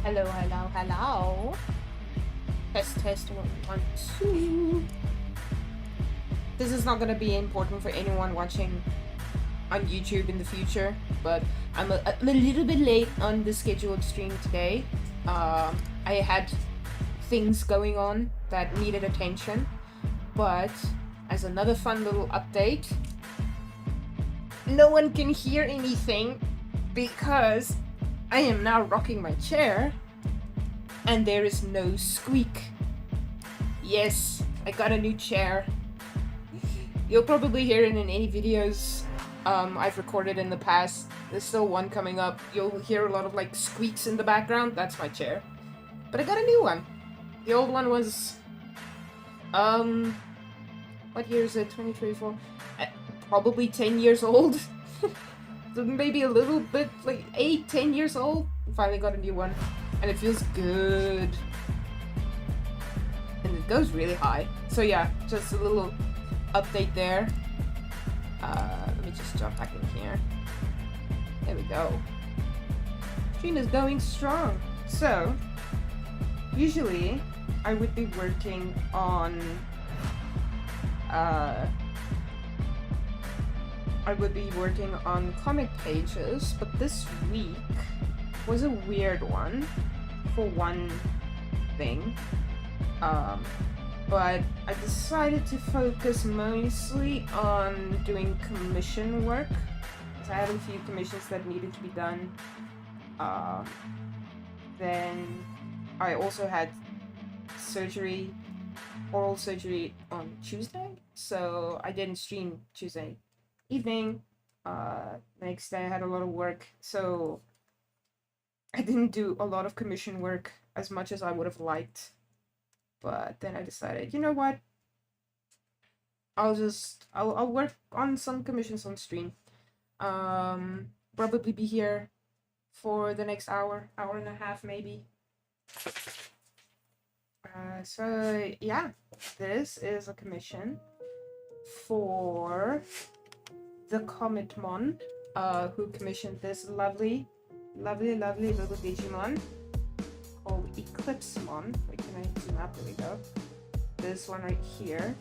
Hello, hello, hello. Test, test, one, one, two. This is not gonna be important for anyone watching on YouTube in the future, but I'm a little bit late on the scheduled stream today. I had things going on that needed attention, but as another fun little update, no one can hear anything because I am now rocking my chair and there is no squeak. Yes, I got a new chair. You'll probably hear it in any videos I've recorded in the past. There's still one coming up. You'll hear a lot of like squeaks in the background. That's my chair. But I got a new one. The old one was what year is it? 2024? Probably 10 years old. So maybe a little bit like 8-10 years old. Finally got a new one. And it feels good. And it goes really high. So yeah, just a little update there. Let me just jump back in here. There we go. Stream is going strong. So, usually I would be working on comic pages, but this week was a weird one for one thing. But I decided to focus mostly on doing commission work. So I had a few commissions that needed to be done. Then I also had oral surgery on Tuesday. So I didn't stream Tuesday evening. Next day I had a lot of work. So I didn't do a lot of commission work as much as I would have liked. But then I decided, you know what? I'll work on some commissions on stream. Probably be here for the next hour and a half maybe. So yeah, this is a commission for the Cometmon, who commissioned this lovely little Digimon called Eclipsemon. Wait, can I zoom out? There we go. This one right here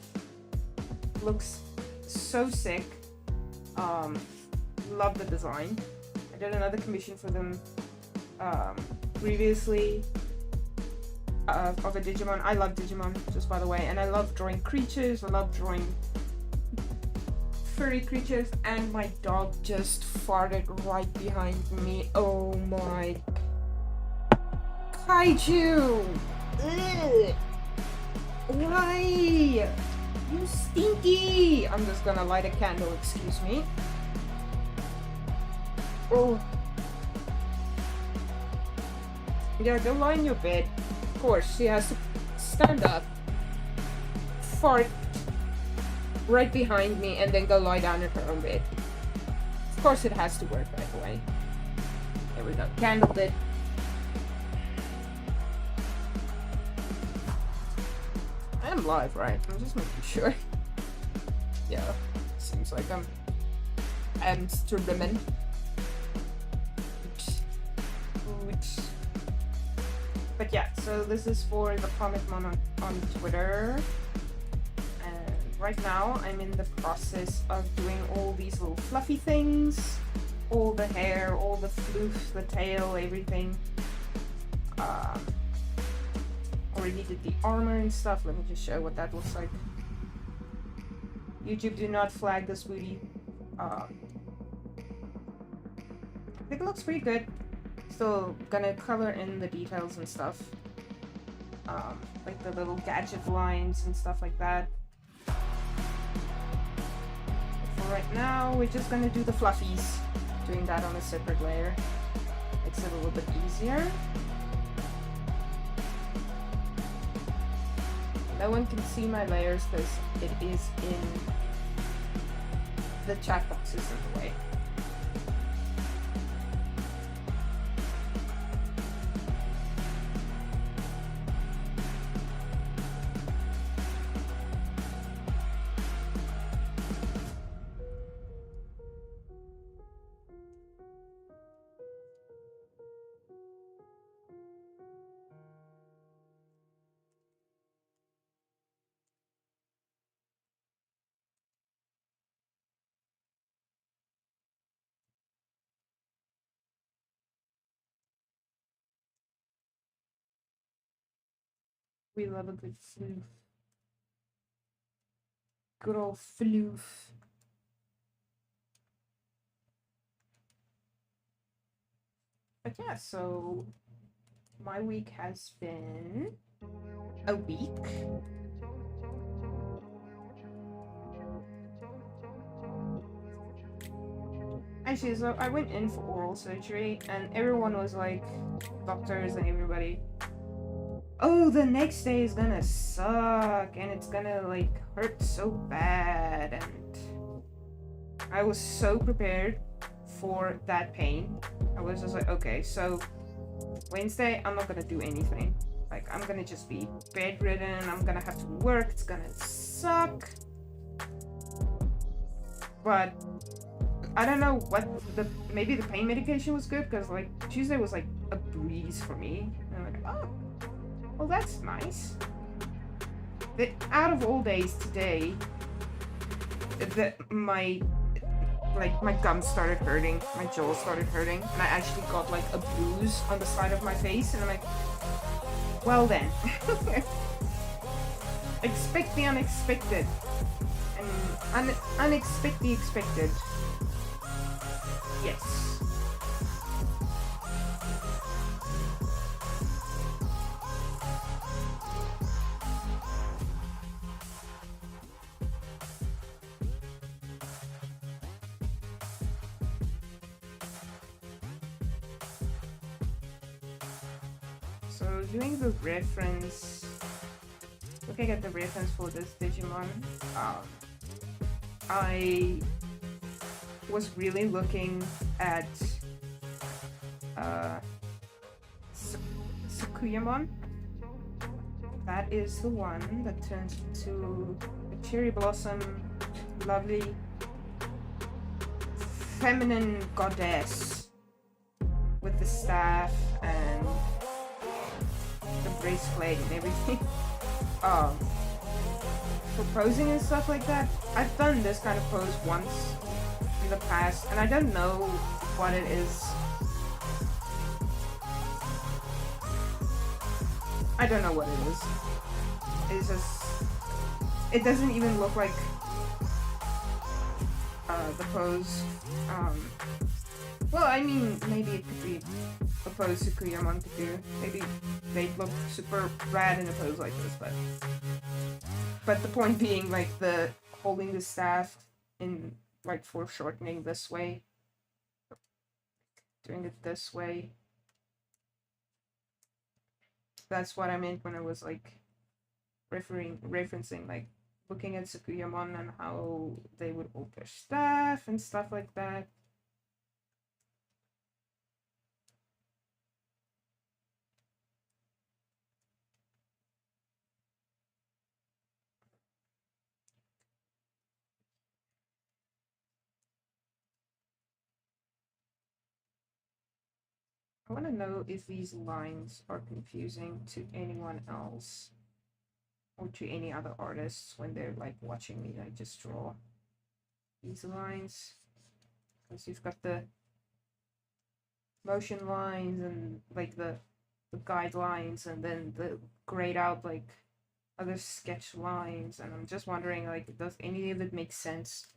looks so sick. Love the design. I did another commission for them previously of a Digimon. I love Digimon, just by the way, and I love drawing creatures. I love drawing furry creatures, and my dog just farted right behind me. Oh my Kaiju! Ugh. Why? You stinky! I'm just gonna light a candle, excuse me. Oh. Yeah, go lie in your bed. Of course, she has to stand up, fart right behind me, and then go lie down in her own bed. Of course it has to work right away. There we go. Candle lit. I'm live, right? I'm just making sure. Yeah, seems like I'm streaming. But yeah, so this is for the Cometmon on Twitter. And right now I'm in the process of doing all these little fluffy things. All the hair, all the floof, the tail, everything. Already did the armor and stuff. Let me just show what that looks like. YouTube, do not flag this booty. I think it looks pretty good. Still gonna color in the details and stuff. Like the little gadget lines and stuff like that. But for right now, we're just gonna do the fluffies. Doing that on a separate layer. Makes it a little bit easier. No one can see my layers because it is in the chat boxes in the way. We love a good floof. Good old floof. But yeah, so my week has been a week. Actually, so I went in for oral surgery, and everyone was like, doctors and everybody, oh, the next day is gonna suck, and it's gonna like hurt so bad, and I was so prepared for that pain. I was just like, okay, so Wednesday, I'm not gonna do anything. Like, I'm gonna just be bedridden, I'm gonna have to work, it's gonna suck. But I don't know what maybe the pain medication was good, because like Tuesday was like a breeze for me. And I'm like, oh, well, that's nice. Out of all days today, my gums started hurting, my jaw started hurting, and I actually got like a bruise on the side of my face, and I'm like, well then. Expect the unexpected, and unexpect the expected. Yes. So doing the reference, looking at the reference for this Digimon, I was really looking at Sakuyamon. That is the one that turns into a cherry blossom, lovely, feminine goddess with the staff and the breastplate and everything. For posing and stuff like that, I've done this kind of pose once in the past, and I don't know what it is. I don't know what it is. It's just, it doesn't even look like the pose. Well, I mean, maybe it could be a pose Sakuyamon could do. Maybe they'd look super rad in a pose like this, but the point being, like, the holding the staff in, like, foreshortening this way, doing it this way. That's what I meant when I was, like, referencing, like, looking at Sakuyamon and how they would hold their staff and stuff like that. I want to know if these lines are confusing to anyone else or to any other artists when they're like watching me like just draw these lines, because you've got the motion lines and like the guidelines, and then the grayed out like other sketch lines, and I'm just wondering, like, does any of it make sense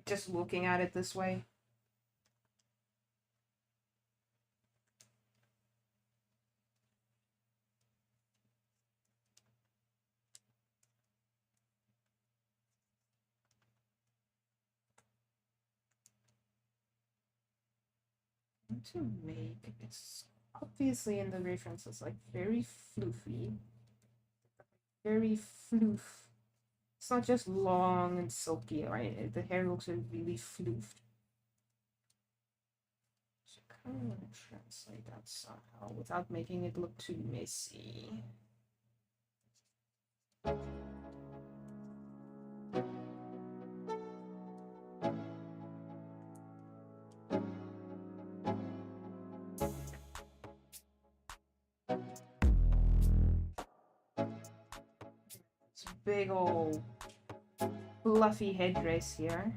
just looking at it this way? To make it's obviously in the references like very floofy, very floof. It's not just long and silky, right? The hair looks really floofed. So I kind of want to translate that somehow without making it look too messy. Big old fluffy headdress here.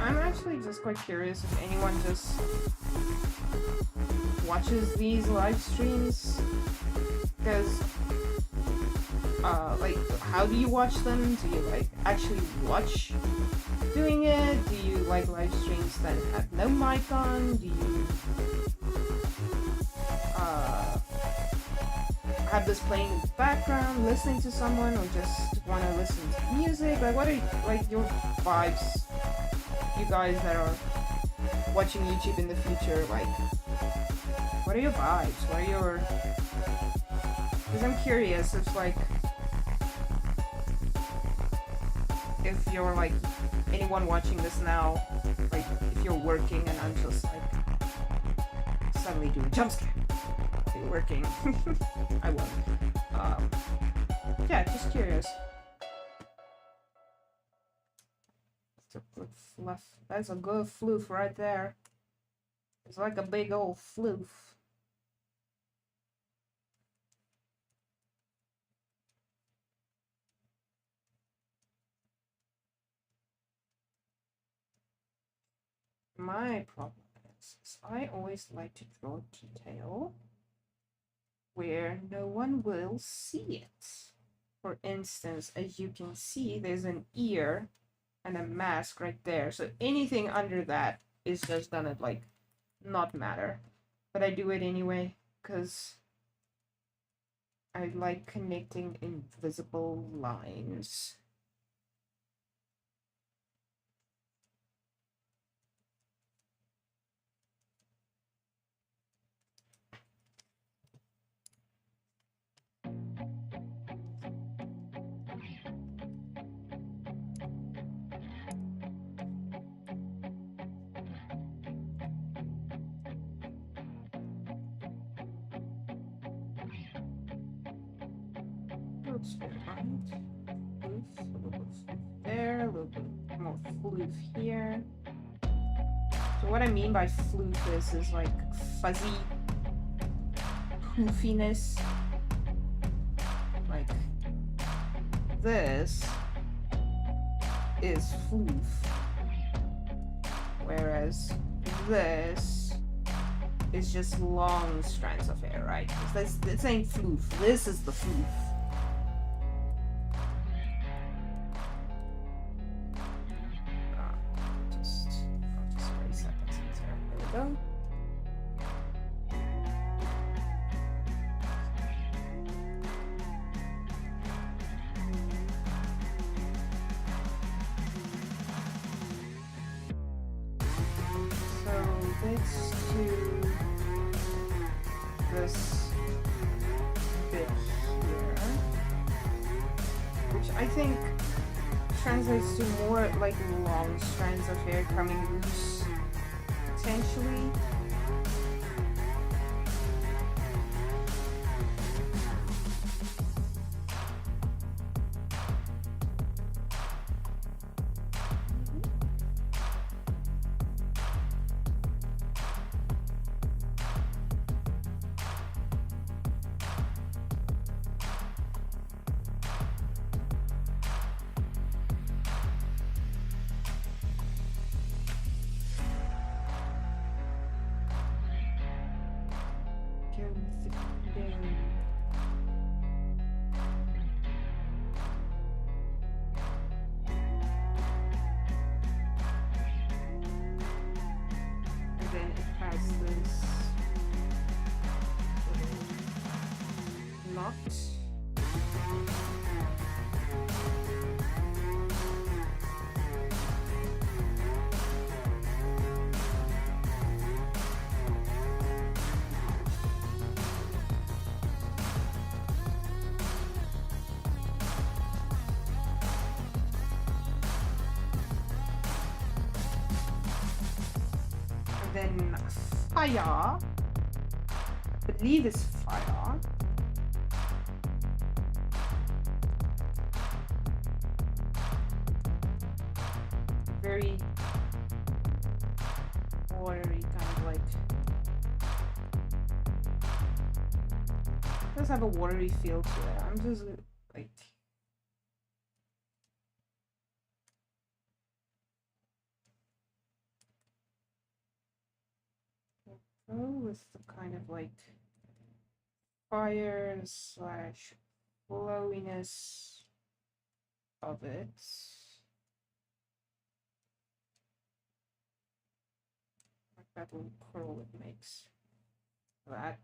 I'm actually just quite curious if anyone just watches these live streams, because like, how do you watch them? Do you like actually watch doing it? Do you like live streams that have no mic on? Do you have this playing in the background, listening to someone, or just want to listen to music? Like, what are like your vibes, you guys that are watching YouTube in the future? Like, what are your vibes? What are your... Because I'm curious if, like, if you're, like, anyone watching this now, like, if you're working and I'm just, like, suddenly doing a jump scare. You're working. I won't. Yeah, just curious. It's a good fluff. That's a good floof right there. It's like a big old floof. My problem is I always like to draw detail where no one will see it. For instance, as you can see, there's an ear and a mask right there. So anything under that is just gonna, like, not matter. But I do it anyway, because I like connecting invisible lines. Oops, right. Floof, a little bit of floof there, a little bit more floof here. So what I mean by floof is like fuzzy poofiness. Like this is floof, whereas this is just long strands of hair, right? This ain't floof. This is the floof. Go. So let's do this bit here, which I think translates to more like long strands of hair coming loose. Potentially. Then fire, I believe is fire. Very watery, kind of like, does have a watery feel to it. I'm just like, go with the kind of like fire slash glowiness of it. Like that little curl it makes. That.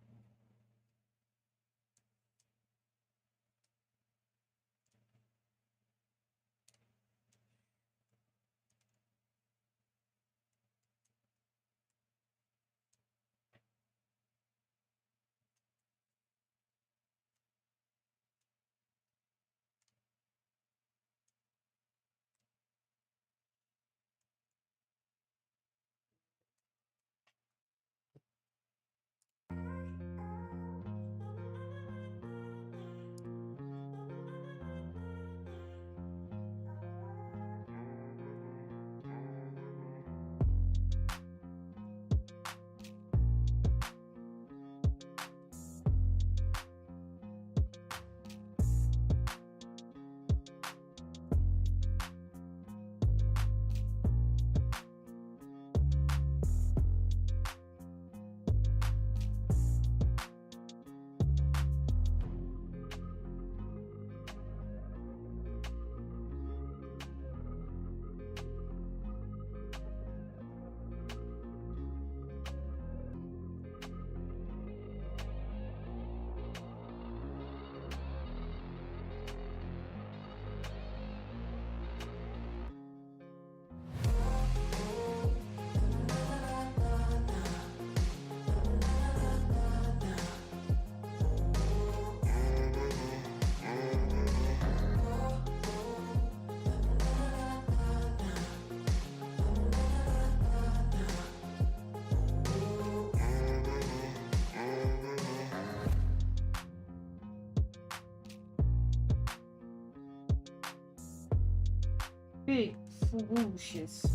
Big swooshes.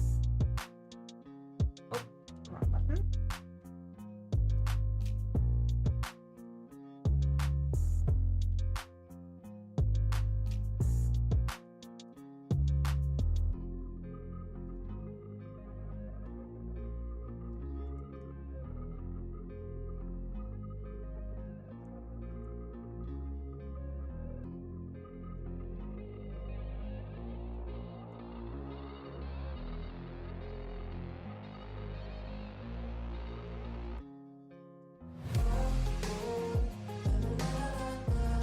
Oh, wrong button.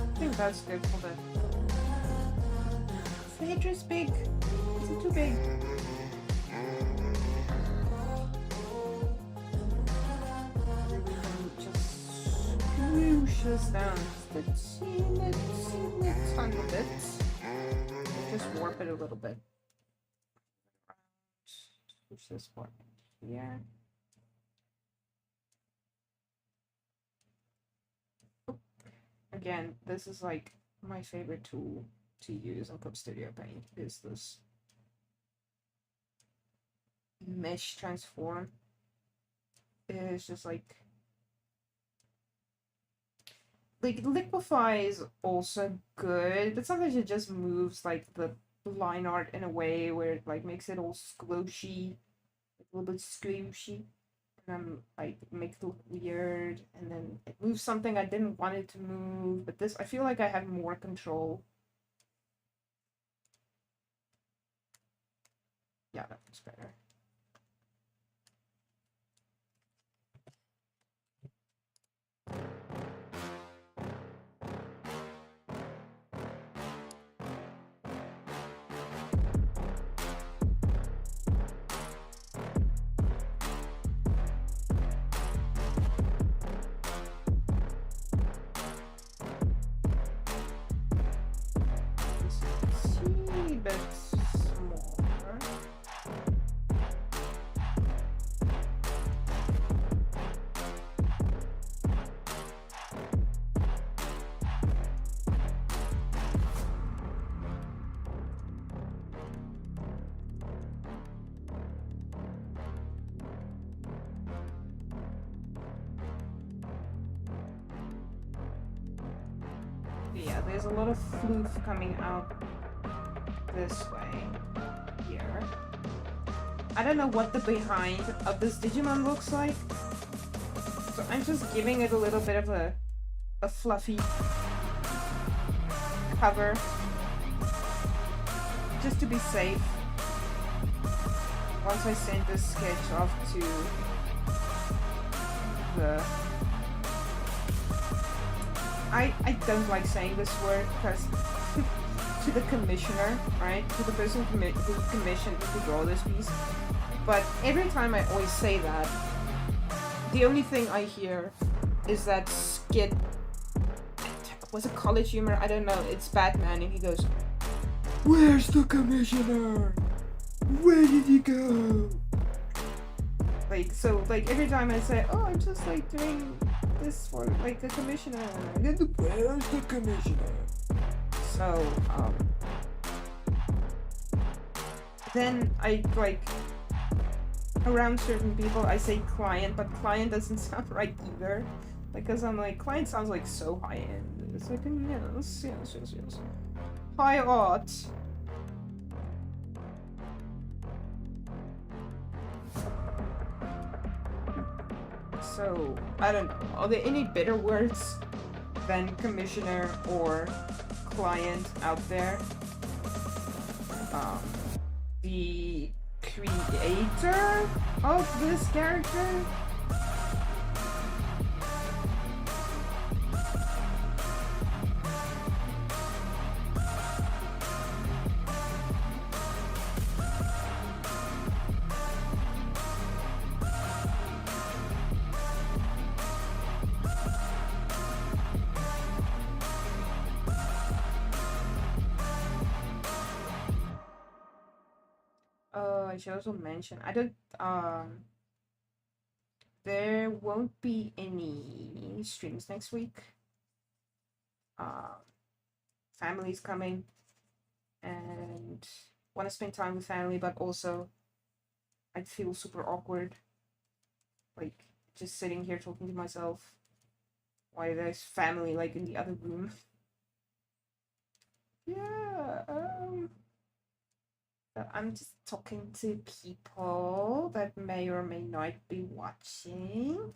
I think that's good for the Phaedra's big. Isn't too big. Just swooshes down the teeny tiny bit. Just warp it a little bit. Push this part here. Again, this is like my favorite tool to use on Clip Studio Paint is this mesh transform. It's just like liquefy is also good, but sometimes it just moves like the line art in a way where it like makes it all squishy, like a little bit squishy. Like make it look weird, and then it moves something I didn't want it to move, but this I feel like I have more control. Yeah, that looks better. Yeah, there's a lot of floof coming out this way here. I don't know what the behind of this Digimon looks like. I'm just giving it a little bit of a fluffy cover, just to be safe. Once I send this sketch off to the... I don't like saying this word because to the commissioner, right? To the person who commissioned me to draw this piece. But every time I always say that, the only thing I hear is that skit. Was it College Humor? I don't know. It's Batman, and he goes, "Where's the commissioner? Where did he go?" Like, so, like, every time I say, "Oh, I'm just, like, doing this for, like, the commissioner," where's the commissioner? So, then I, like, around certain people, I say client, but client doesn't sound right either. Because I'm like, client sounds like so high-end. It's like, yes. High art. So, I don't know. Are there any better words than commissioner or client out there? The creator of this character? I should also mention, there won't be any streams next week. Family's coming and want to spend time with family, but also I'd feel super awkward, like just sitting here talking to myself while there's family like in the other room. Yeah, I'm just talking to people that may or may not be watching.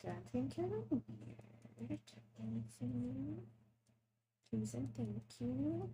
Don't think you're weird. Anything? Please and thank you.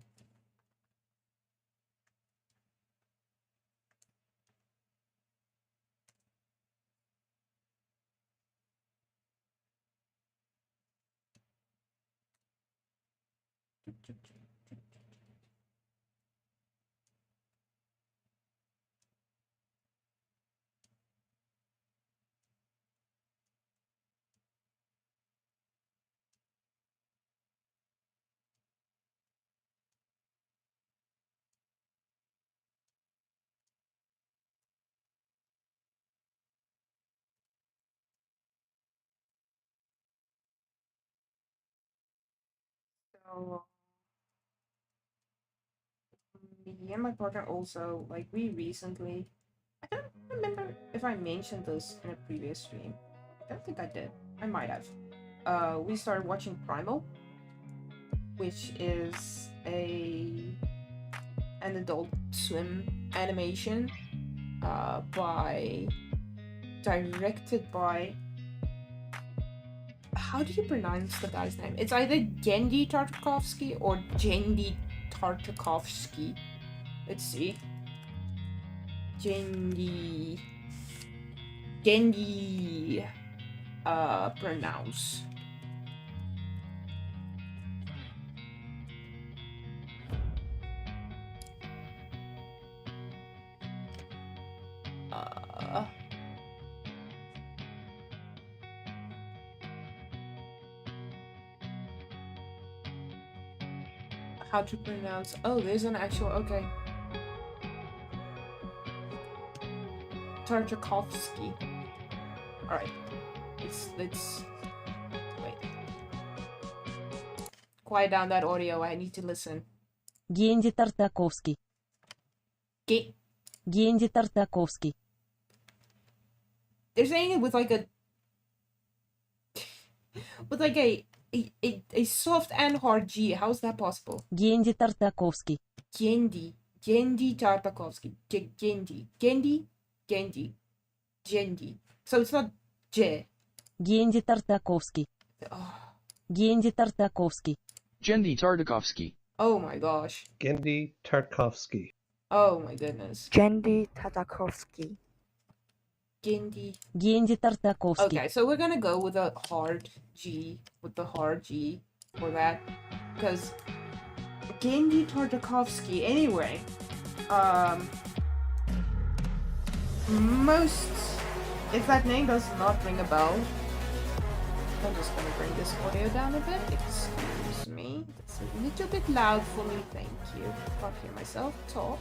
So me and my partner also, like, we recently, I don't remember if I mentioned this in a previous stream. I don't think I did. I might have. We started watching Primal, which is an Adult Swim animation, directed by, how do you pronounce the guy's name? It's either Genndy Tartakovsky or Genndy Tartakovsky. Let's see. Genndy pronounce. How to pronounce? Oh, there's an actual, okay. Tartakovsky. Alright. Let's wait. Quiet down that audio, I need to listen. Генди Тартаковский. Генди Тартаковский. They're saying it with like a soft and hard G. How is that possible? Генди Тартаковский. Genndy Tartakovsky. Genndy. So it's not J. Генди Тартаковский. Oh, Генди Тартаковский. Gendy Tartakovsky. oh my gosh. Gendy Tarkovsky. Oh my goodness. Gendy Tatakovsky. Gendy. Генди Тартаковский. Okay, so we're gonna go with a hard G, with the hard G for that, because Gendy Tartakovsky. Anyway, if that name does not ring a bell, I'm just gonna bring this audio down a bit. Excuse me, it's a little bit loud for me. Thank you. Can't hear myself talk.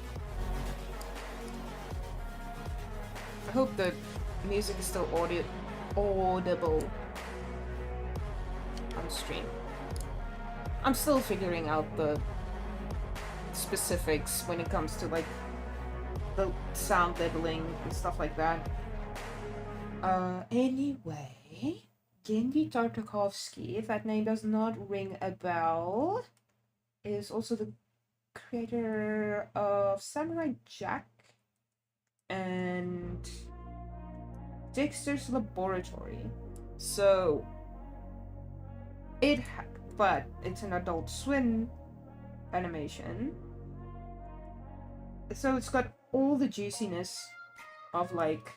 I hope the music is still audible on stream. I'm still figuring out the specifics when it comes to like the sound leveling and stuff like that. Anyway, Gendy Tartakovsky, if that name does not ring a bell, is also the creator of Samurai Jack and Dexter's Laboratory. So but it's an Adult Swim animation, so it's got all the juiciness of like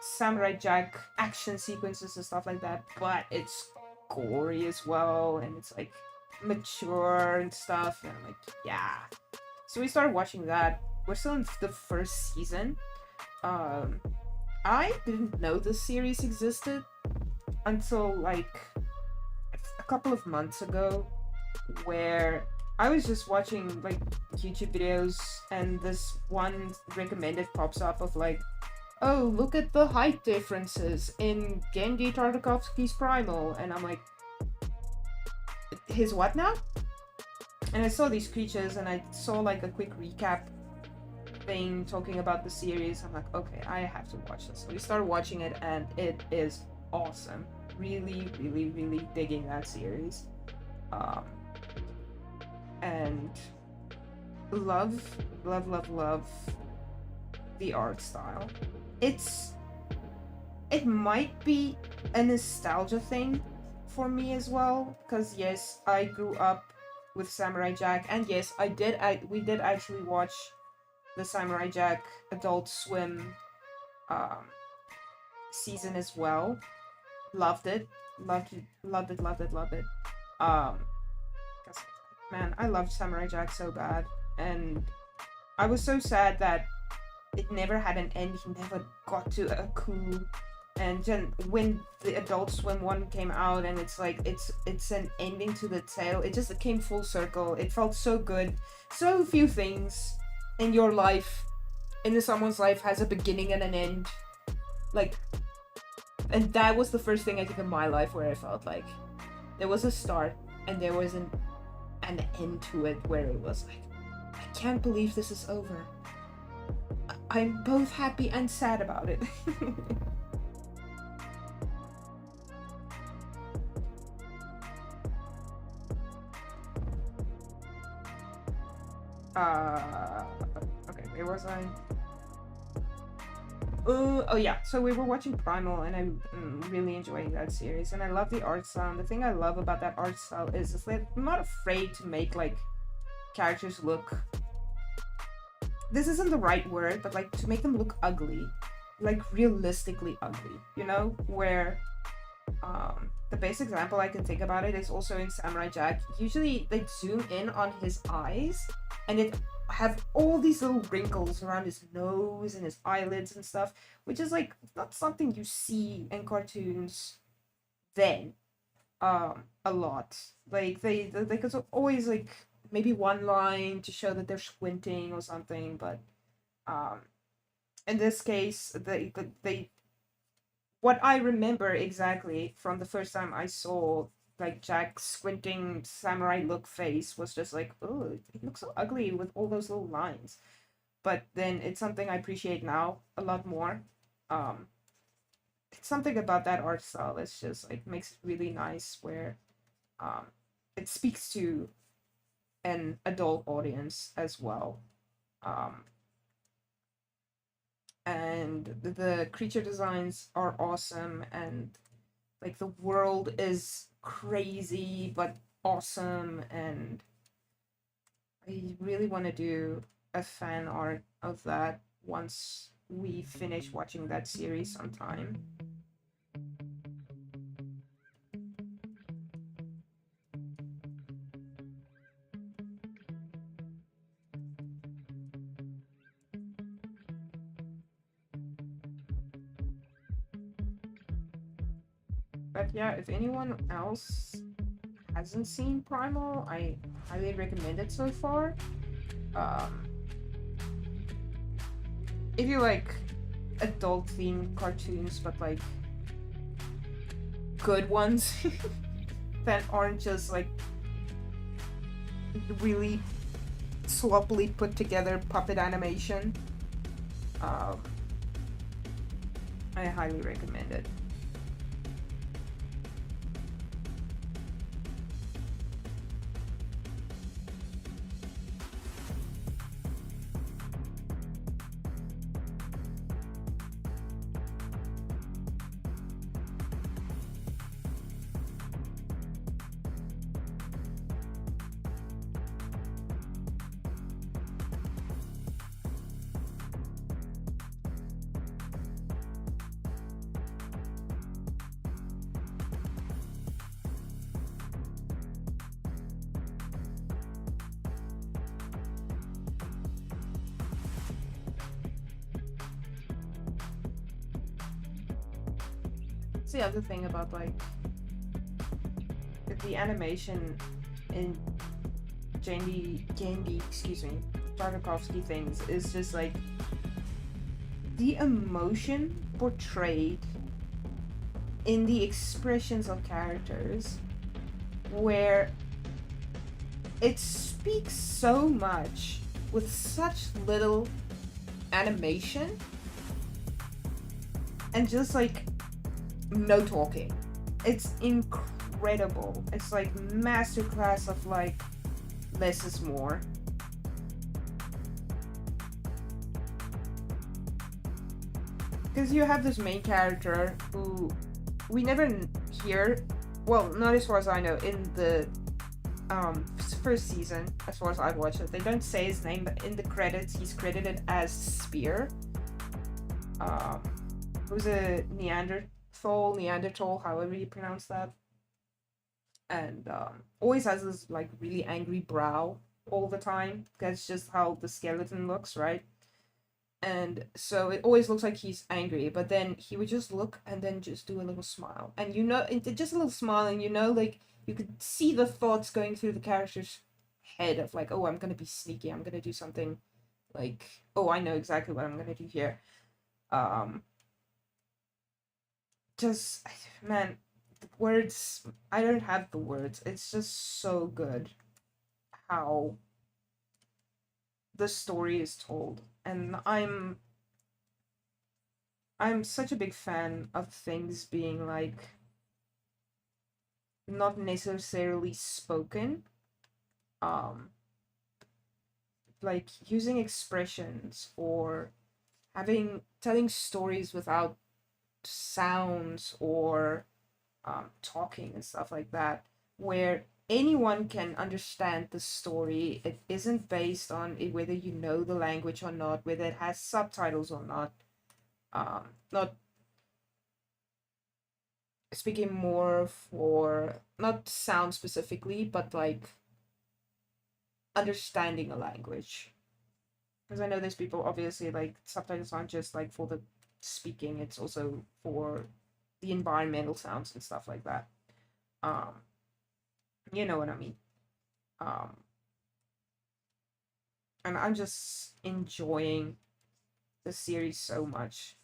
Samurai Jack action sequences and stuff like that, but it's gory as well, and it's like mature and stuff, and I'm like, yeah. So we started watching that. We're still in the first season. I didn't know this series existed until like a couple of months ago, where I was just watching like YouTube videos and this one recommended pops up of like, oh, look at the height differences in Gendy Tartakovsky's Primal, and I'm like, his what now? And I saw these creatures and I saw like a quick recap thing talking about the series. I'm like, okay, I have to watch this. So we started watching it and it is awesome. Really, really, really digging that series. And love the art style. It might be a nostalgia thing for me as well, because yes, I grew up with Samurai Jack, and yes, we did actually watch the Samurai Jack Adult Swim season as well. Loved it. Man, I loved Samurai Jack so bad, and I was so sad that it never had an end. He never got to a coup. And then when the Adult Swim one came out, and it's like it's an ending to the tale, it just came full circle. It felt so good. So few things in your life, in someone's life, has a beginning and an end. Like, and that was the first thing I think in my life where I felt like there was a start and there was an end to it, where it was like, I can't believe this is over. I'm both happy and sad about it. Okay, where was I? Oh yeah, so we were watching Primal, and I'm really enjoying that series, and I love the art style. And the thing I love about that art style is that I'm not afraid to make like characters look, this isn't the right word, but like to make them look ugly, like realistically ugly, you know, where the best example I can think about it is also in Samurai Jack. Usually they zoom in on his eyes and it have all these little wrinkles around his nose and his eyelids and stuff, which is like not something you see in cartoons then a lot. Like they could always like maybe one line to show that they're squinting or something, but in this case they what I remember exactly from the first time I saw like Jack's squinting samurai look face was just like, oh, it looks so ugly with all those little lines. But then it's something I appreciate now a lot more. It's something about that art style. It's just like makes it really nice, where it speaks to an adult audience as well. And and the creature designs are awesome, and like the world is crazy but awesome, and I really want to do a fan art of that once we finish watching that series sometime. But yeah, if anyone else hasn't seen Primal, I highly recommend it so far. If you like adult themed cartoons, but like good ones that aren't just like really sloppily put together puppet animation, I highly recommend it. That's the other thing about like the animation in Genndy, excuse me, Tartakovsky things is just like the emotion portrayed in the expressions of characters, where it speaks so much with such little animation and just like no talking. It's incredible. It's like masterclass of like less is more. Because you have this main character who we never hear, well, not as far as I know, in the first season, as far as I've watched it. They don't say his name, but in the credits he's credited as Spear. Who's a Neanderthal, however you pronounce that. And always has this like really angry brow all the time. That's just how the skeleton looks, right? And so it always looks like he's angry, but then he would just look and then just do a little smile. And you know, just a little smile, and you know, like, you could see the thoughts going through the character's head of like, oh, I'm gonna be sneaky, I'm gonna do something like, oh, I know exactly what I'm gonna do here. Just, man, the words, I don't have the words. It's just so good how the story is told. And I'm such a big fan of things being like not necessarily spoken, like using expressions or telling stories without sounds or talking and stuff like that, where anyone can understand the story. It isn't based on whether you know the language or not, whether it has subtitles or not. Not speaking more for not sound specifically, but like understanding a language. Because I know there's people, obviously, like subtitles aren't just like for the speaking, it's also for the environmental sounds and stuff like that. You know what I mean. And I'm just enjoying the series so much.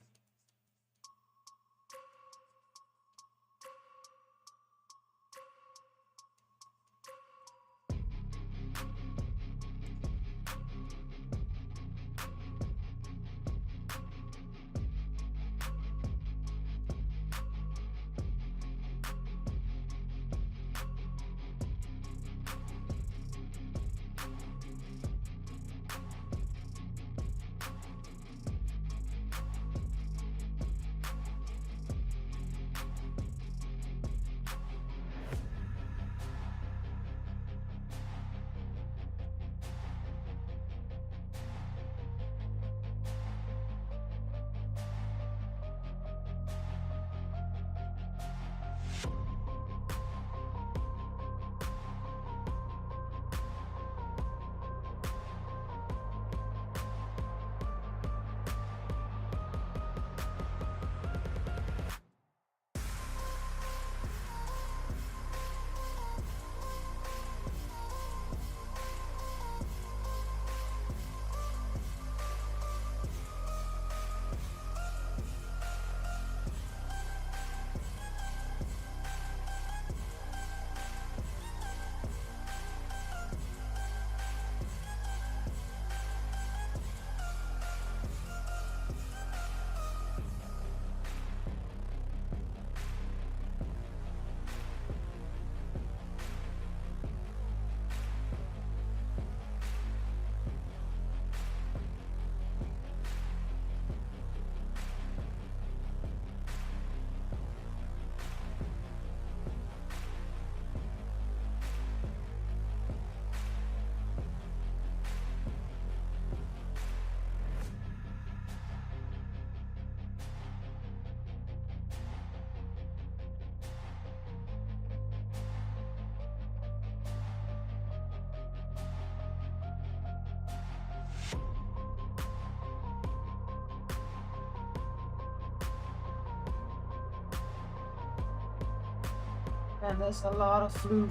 And there's a lot of floof.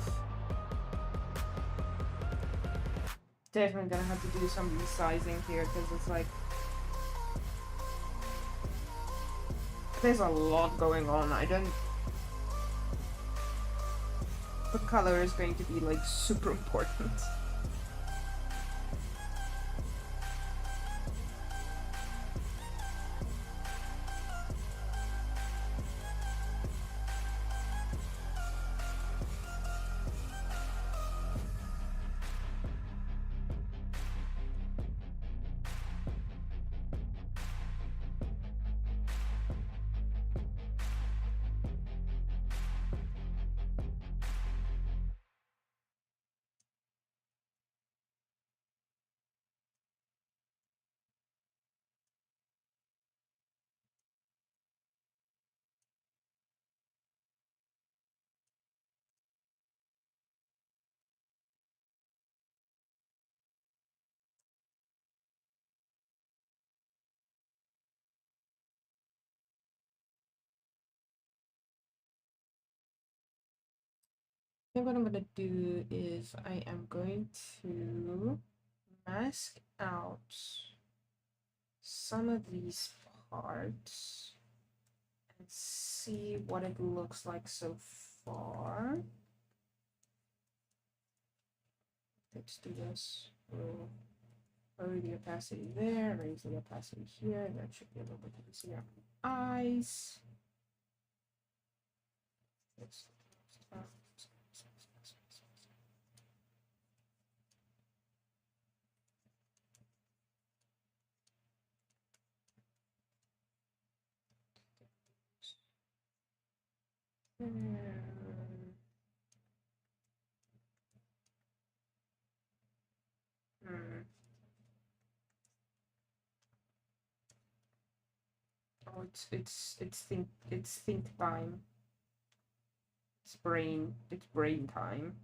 Definitely gonna have to do some resizing here because it's like there's a lot going on. I don't. The color is going to be like super important. I think what I'm gonna do is I am going to mask out some of these parts and see what it looks like so far. Let's do this. We'll lower the opacity there, raise the opacity here. That should be a little bit easier on the eyes. Let's start. Hmm. Oh, it's think time. It's brain time.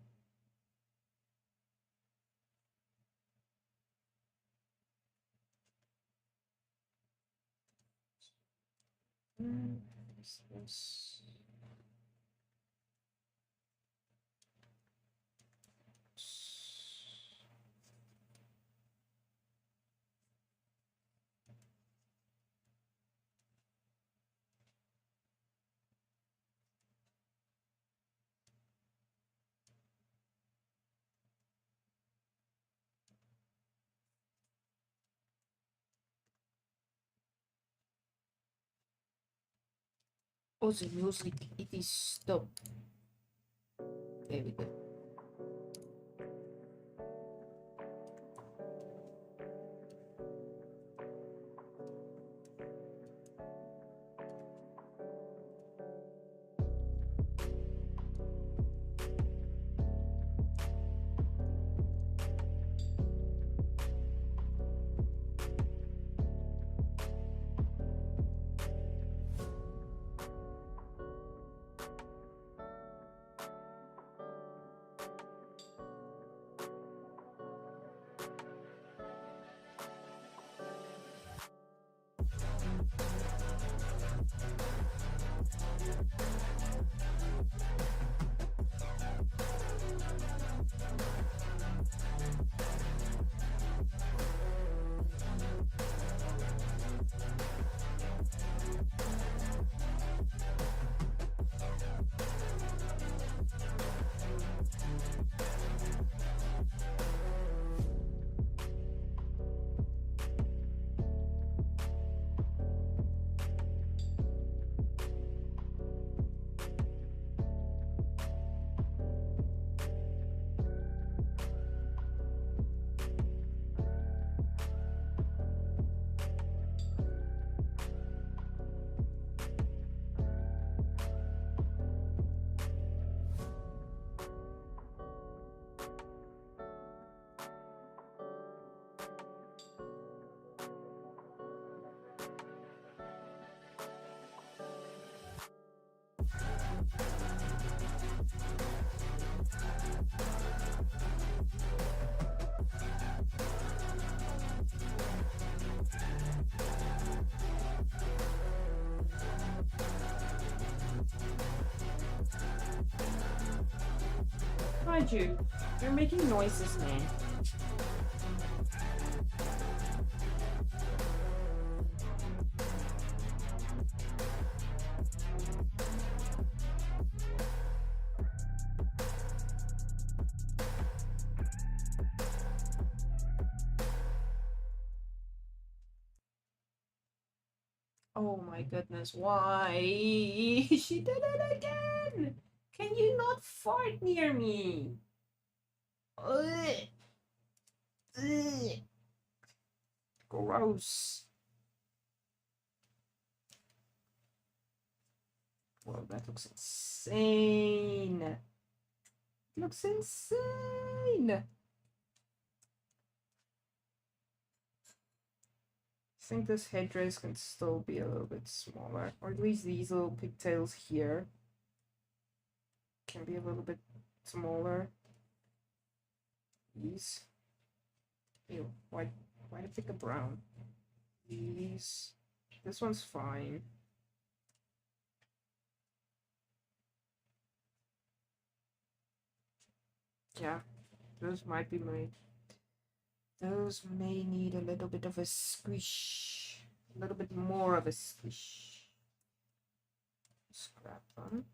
This. Also, music, it is stop. There we go. behind you. You're making noises, man. Oh my goodness, why? She did it again! Can you not fart near me? Ugh. Ugh. Gross. Whoa, that looks insane. It looks insane. I think this headdress can still be a little bit smaller, or at least these little pigtails here can be a little bit smaller. These. Ew, why did I pick a brown? These. This one's fine. Yeah, those might be made. Those may need a little bit of a squish. A little bit more of a squish. Scrap them.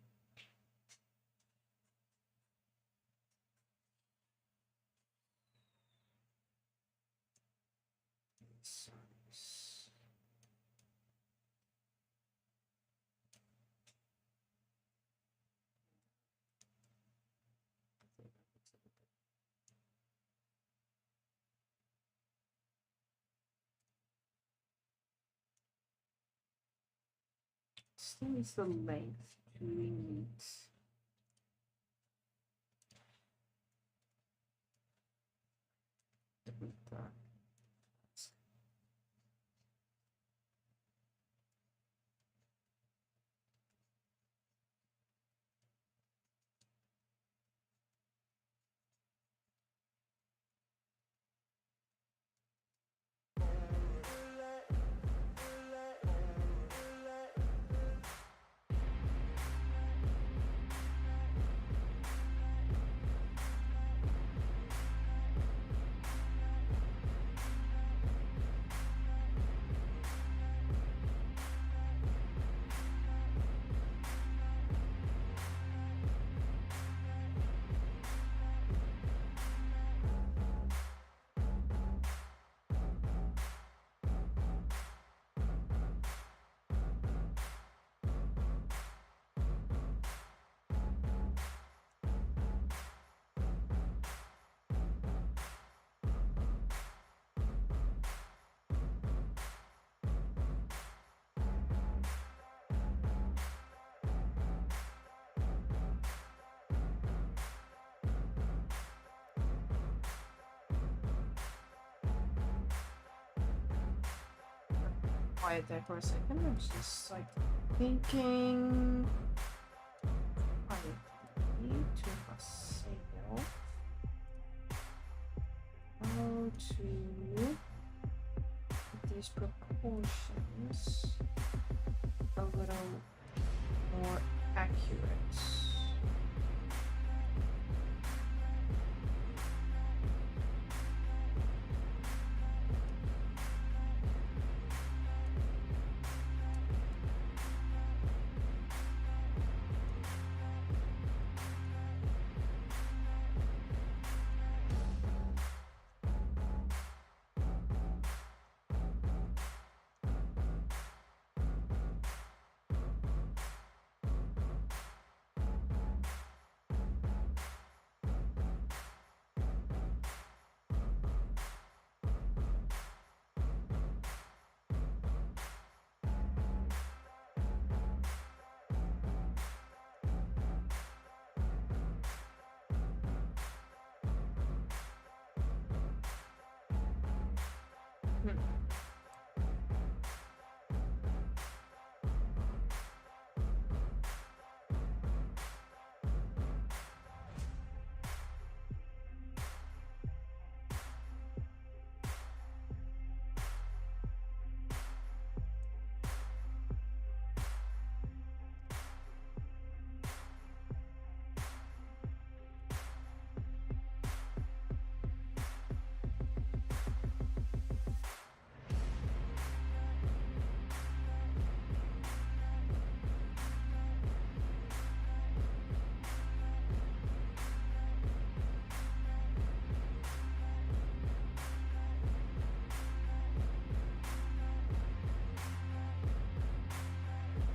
Size. Still needs the length to meet. That. Quiet there for a second. I'm just like thinking. I need to sale. How to put these proportions a little more accurate.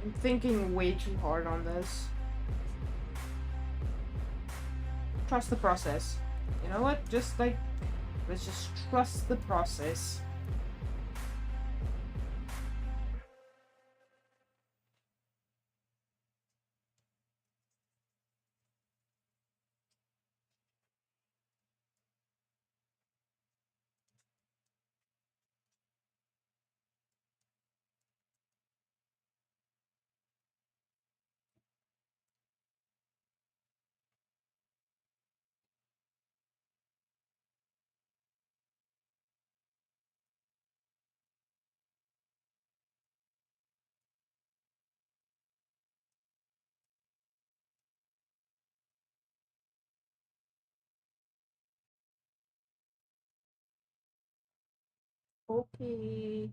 I'm thinking way too hard on this. Trust the process. You know what? Just like, let's just trust the process. Okay.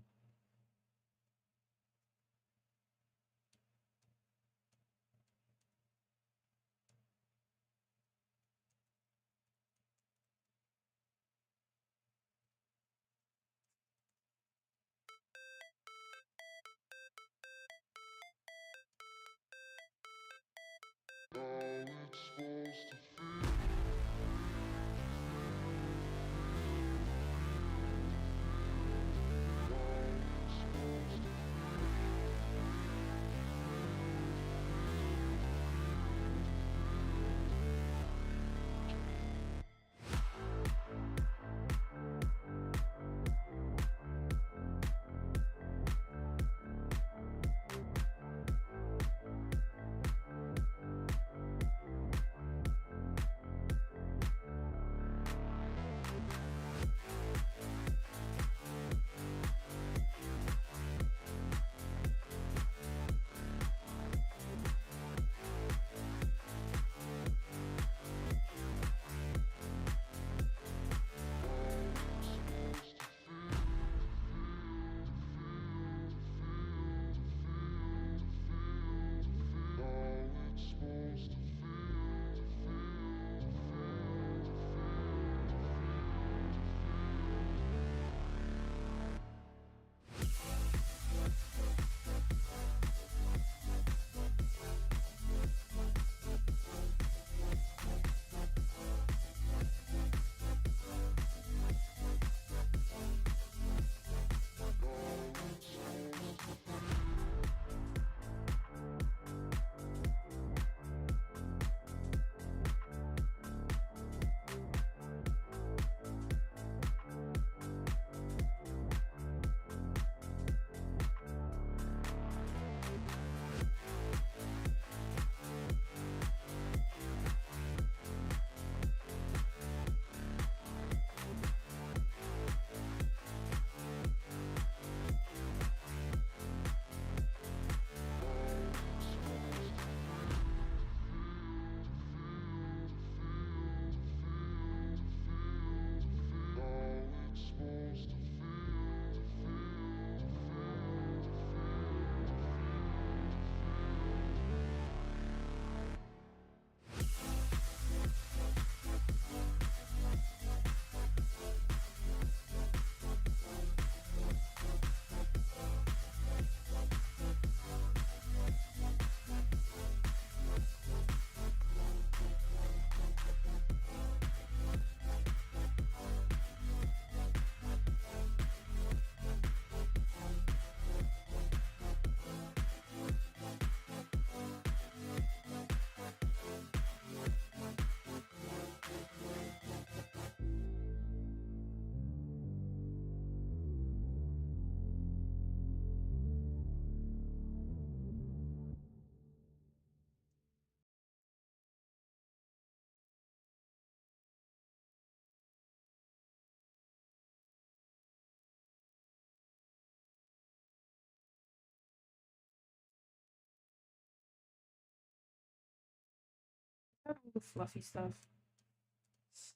Got all the fluffy stuff.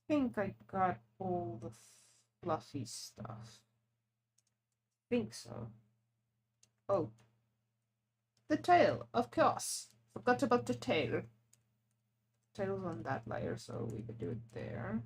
Think I got all the fluffy stuff. Think so. Oh, the tail, of course. Forgot about the tail. Tail's on that layer, so we could do it there.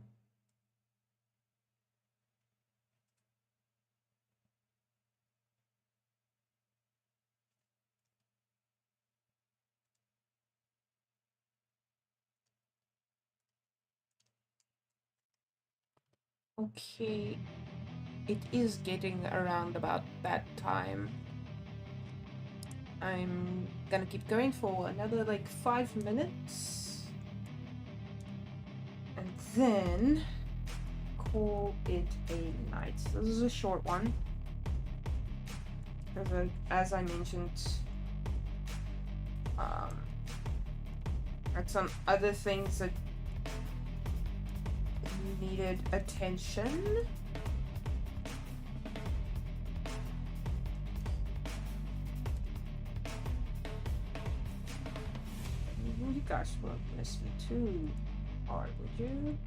Okay, it is getting around about that time. I'm gonna keep going for another like 5 minutes. And then call it a night. This is a short one. As I mentioned, had some other things that needed attention. You guys won't miss me too hard, would you?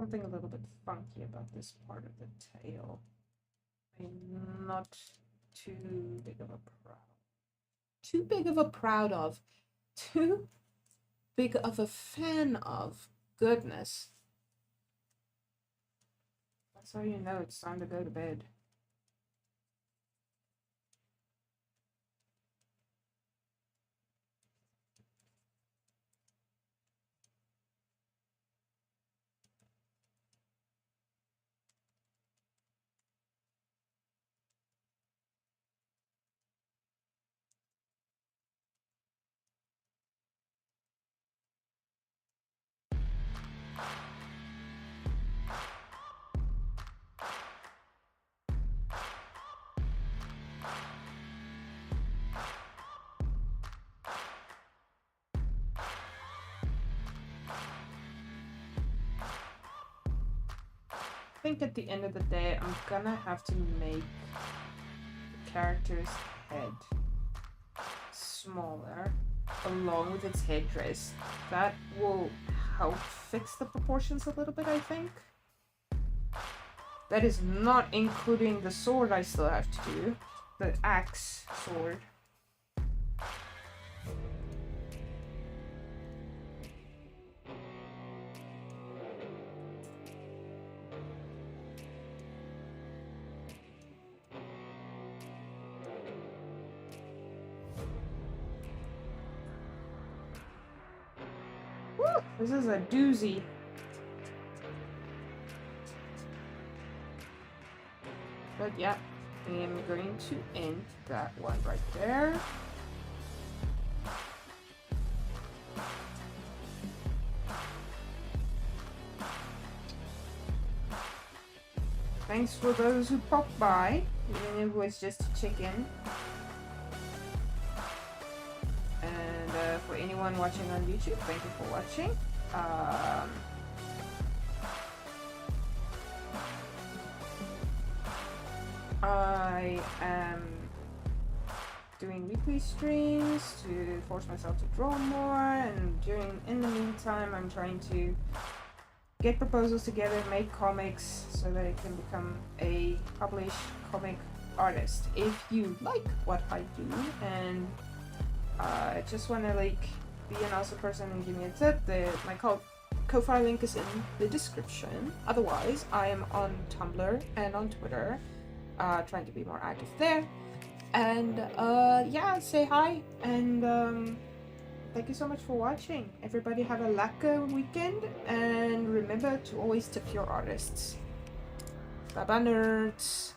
Something a little bit funky about this part of the tail. I'm not too big of a too big of a proud of, too big of a fan of. Goodness. That's how you know it's time to go to bed. I think at the end of the day, I'm gonna have to make the character's head smaller along with its headdress. That will help fix the proportions a little bit, I think. That is not including the sword I still have to do. The axe sword. Woo, this is a doozy. But yeah, I am going to end that one right there. Thanks for those who popped by, even if it was just to check in. And for anyone watching on YouTube, thank you for watching. I am doing weekly streams to force myself to draw more, and in the meantime I'm trying to get proposals together, make comics so that I can become a published comic artist. If you like what I do and just want to like be an awesome person and give me a tip, my Ko-Fi link is in the description. Otherwise, I am on Tumblr and on Twitter, trying to be more active there. And yeah, say hi, and thank you so much for watching. Everybody have a lekker weekend, and remember to always tip your artists. Bye bye, nerds.